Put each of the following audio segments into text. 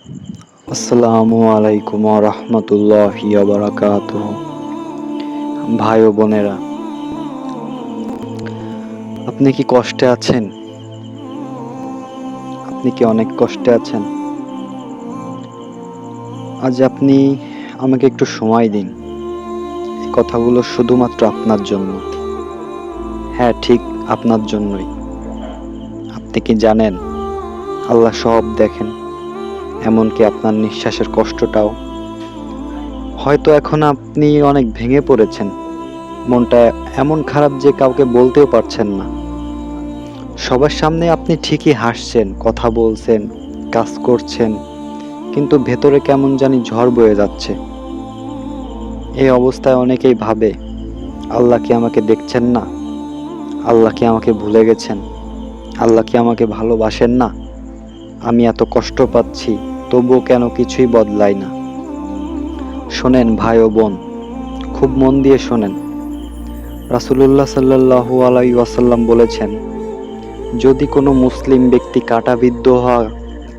আসসালামু আলাইকুম ওয়া রাহমাতুল্লাহি ওয়া বারাকাতুহু। ভাই ও বোনেরা, আপনি কি কষ্টে আছেন? আপনি কি অনেক কষ্টে আছেন? আজ আপনি আমাকে একটু সময় দিন। এই কথাগুলো শুধুমাত্র আপনার জন্য। হ্যাঁ, ঠিক আপনার জন্যই। আপনি কি জানেন, আল্লাহ সব দেখেন, এমনকি আপনার নিঃশ্বাসের কষ্টটাও। হয়তো এখন আপনি অনেক ভেঙে পড়েছেন, মনটা এমন খারাপ যে কাউকে বলতেও পারছেন না। সবার সামনে আপনি ঠিকই হাসছেন, কথা বলছেন, কাজ করছেন, কিন্তু ভেতরে কেমন জানি ঝড় বয়ে যাচ্ছে। এই অবস্থায় অনেকেই ভাবে, আল্লাহ কি আমাকে দেখছেন না? আল্লাহ কি আমাকে ভুলে গেছেন? আল্লাহ কি আমাকে ভালোবাসেন না? আমি এত কষ্ট পাচ্ছি, তবুও কেন কিছুই বদলায় না? শোনেন ভাই ও বোন, খুব মন দিয়ে শোনেন। রাসূলুল্লাহ সাল্লাল্লাহু আলাইহি ওয়াসাল্লাম বলেছেন, যদি কোনো মুসলিম ব্যক্তি কাঁটাবিদ্ধ হয়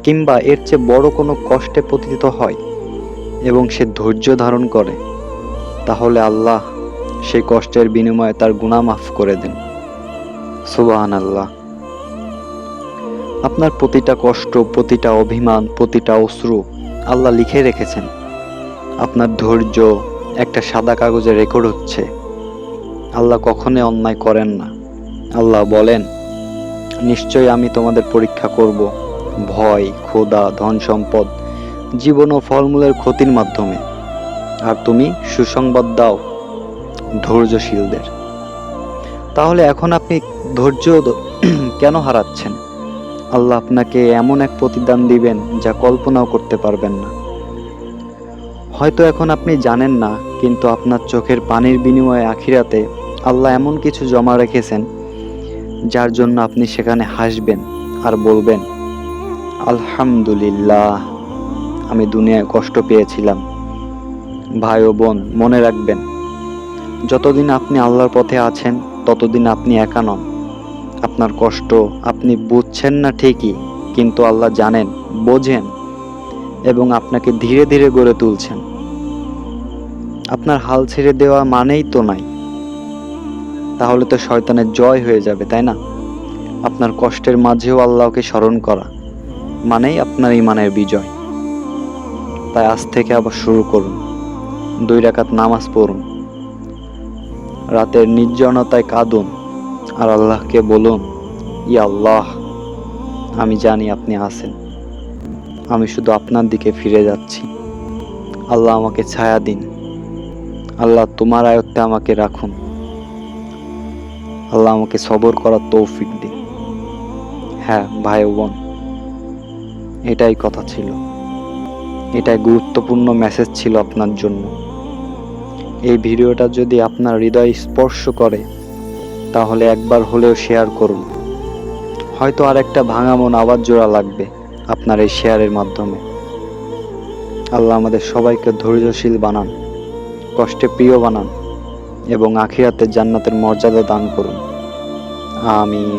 কিংবা এর চেয়ে বড় কোনো কষ্টে পতিত হয় এবং সে ধৈর্য ধারণ করে, তাহলে আল্লাহ সেই কষ্টের বিনিময়ে তার গুনাহ মাফ করে দেন। সুবহানাল্লাহ। আপনার প্রতিটা কষ্ট, প্রতিটা অভিমান, প্রতিটা অশ্রু আল্লাহ লিখে রেখেছেন। আপনার ধৈর্য একটা সাদা কাগজে রেকর্ড হচ্ছে। আল্লাহ কখনোই অন্যায় করেন না। আল্লাহ বলেন, নিশ্চয়ই আমি তোমাদের পরীক্ষা করব ভয়, ক্ষুধা, ধন সম্পদ, জীবন ও ফলমূলের ক্ষতির মাধ্যমে, আর তুমি সুসংবাদ দাও ধৈর্যশীলদের। তাহলে এখন আপনি ধৈর্য কেন হারাচ্ছেন? আল্লাহ আপনাকে এমন এক প্রতিদান দিবেন যা কল্পনাও করতে পারবেন না। হয়তো এখন আপনি জানেন না, কিন্তু আপনার চোখের পানির বিনিময়ে আখিরাতে আল্লাহ এমন কিছু জমা রেখেছেন যার জন্য আপনি সেখানে হাসবেন আর বলবেন, আলহামদুলিল্লাহ, আমি দুনিয়ায় কষ্ট পেয়েছিলাম। ভাই ও বোন, মনে রাখবেন, যতদিন আপনি আল্লাহর পথে আছেন ততদিন আপনি একা নন। আপনার কষ্ট আপনি বুঝছেন না ঠিকই, কিন্তু আল্লাহ জানেন, বোঝেন এবং আপনাকে ধীরে ধীরে গড়ে তুলছেন। আপনার হাল ছেড়ে দেওয়া মানেই তো নাই, তাহলে তো শয়তানের জয় হয়ে যাবে, তাই না? আপনার কষ্টের মাঝেও আল্লাহকে স্মরণ করা মানেই আপনার ঈমানের বিজয়। তাই আজ থেকে আবার শুরু করুন। 2 রাকাত নামাজ পড়ুন, রাতের নির্জনতায় কাঁদুন আর আল্লাহকে বলুন, ইয়া আল্লাহ, আমি জানি আপনি আছেন, আমি শুধু আপনার দিকে ফিরে যাচ্ছি। আল্লাহ আমাকে ছায়া দিন, আল্লাহ তোমার আয়ত্তে আমাকে রাখুন, আল্লাহ আমাকে সবর করার তৌফিক দিন। হ্যাঁ ভাই ও বোন, এটাই কথা ছিল, এটাই গুরুত্বপূর্ণ মেসেজ ছিল আপনার জন্য। এই ভিডিওটা যদি আপনার হৃদয় স্পর্শ করে, তাহলে একবার হলেও শেয়ার করুন। হয়তো আর একটা ভাঙা মন আবার জোড়া লাগবে আপনার এই শেয়ারের মাধ্যমে। আল্লাহ আমাদের সবাইকে ধৈর্যশীল বানান, কষ্টে প্রিয় বানান এবং আখিরাতে জান্নাতের মর্যাদা দান করুন। আমিন।